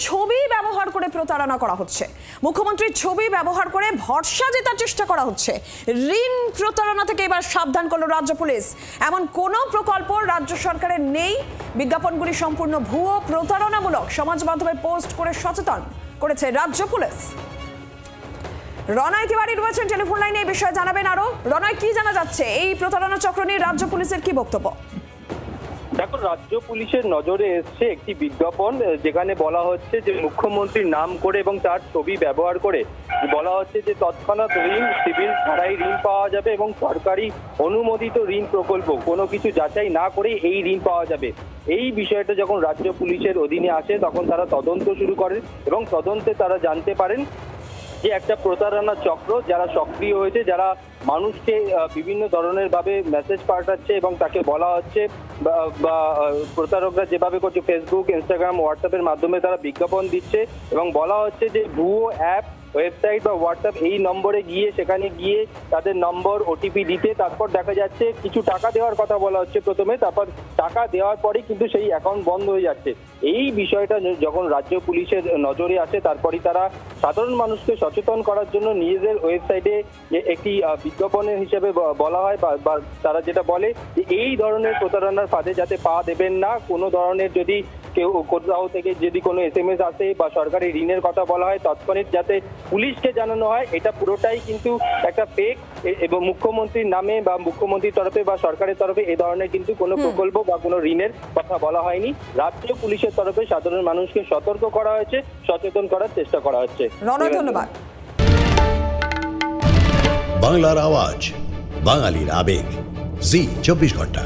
ছবি ব্যবহার করে প্রতারণা করা হচ্ছে। মুখ্যমন্ত্রীর ছবি ব্যবহার করে ভরসা জেতার চেষ্টা করা হচ্ছে। ঋণ প্রতারণা থেকে এবার সাবধান করল রাজ্য পুলিশ। এমন কোনো প্রকল্প রাজ্য সরকারের নেই। বিজ্ঞাপনগুলি সম্পূর্ণ ভুয়ো, প্রতারণামূলক। সমাজ মাধ্যমে পোস্ট করে সচেতন করেছে রাজ্য পুলিশ। রনয় তিওয়ারি রয়েছেন টেলিফোন লাইনে, এই বিষয়ে জানাবেন আরো। রনয়, কি জানা যাচ্ছে এই প্রতারণা চক্র নিয়ে রাজ্য পুলিশের কি বক্তব্য? দেখো, রাজ্য পুলিশের নজরে এসছে একটি বিজ্ঞাপন, যেখানে বলা হচ্ছে যে মুখ্যমন্ত্রীর নাম করে এবং তার ছবি ব্যবহার করে বলা হচ্ছে যে তৎক্ষণাৎ ঋণ, সিভিল ছাড়াই ঋণ পাওয়া যাবে এবং সরকারি অনুমোদিত ঋণ প্রকল্প, কোনো কিছু যাচাই না করে এই ঋণ পাওয়া যাবে। এই বিষয়টা যখন রাজ্য পুলিশের অধীনে আসে তখন তারা তদন্ত শুরু করেন এবং তদন্তে তারা জানতে পারেন যে একটা প্রতারণা চক্র যারা সক্রিয় হয়েছে, যারা মানুষকে বিভিন্ন ধরনের ভাবে মেসেজ পাঠাচ্ছে এবং তাকে বলা হচ্ছে বা প্রতারকরা যেভাবে করছে ফেসবুক, ইনস্টাগ্রাম, হোয়াটসঅ্যাপের মাধ্যমে তারা বিজ্ঞাপন দিচ্ছে এবং বলা হচ্ছে যে ভুয়ো অ্যাপ, ওয়েবসাইট বা হোয়াটসঅ্যাপ এই নম্বরে গিয়ে সেখানে গিয়ে তাদের নম্বর, ওটিপি দিতে তারপর দেখা যাচ্ছে কিছু টাকা দেওয়ার কথা বলা হচ্ছে প্রথমে, তারপর টাকা দেওয়ার পরে কিন্তু সেই অ্যাকাউন্ট বন্ধ হয়ে যাচ্ছে। এই বিষয়টা যখন রাজ্য পুলিশের নজরে আসে তারপরই তারা সাধারণ মানুষকে সচেতন করার জন্য নিজেদের ওয়েবসাইটে একটি বিজ্ঞাপনের হিসেবে বলা হয় বা তারা যেটা বলে যে এই ধরনের প্রতারণার ফাঁদে যাতে পা দেবেন না। কোনো ধরনের যদি কেউ কোথাও থেকে যদি কোনো SMS আসে বা সরকারি ঋণের কথা বলা হয় তৎক্ষণাৎ যাতে পুলিশকে জানানো হয়। এটা পুরোটাই কিন্তু একটা ফেক এবং মুখ্যমন্ত্রীর নামে বা মুখ্যমন্ত্রীর তরফে বা সরকারের তরফে এই ধরনের কিন্তু কোনো প্রকল্প বা কোনো ঋণের কথা বলা হয়নি। রাজ্য পুলিশের তরফে সাধারণ মানুষকে সতর্ক করা হয়েছে, সচেতন করার চেষ্টা করা হচ্ছে। ধন্যবাদ। বাংলার আওয়াজ, বাঙালির আবেগ, জি 24 ঘন্টা।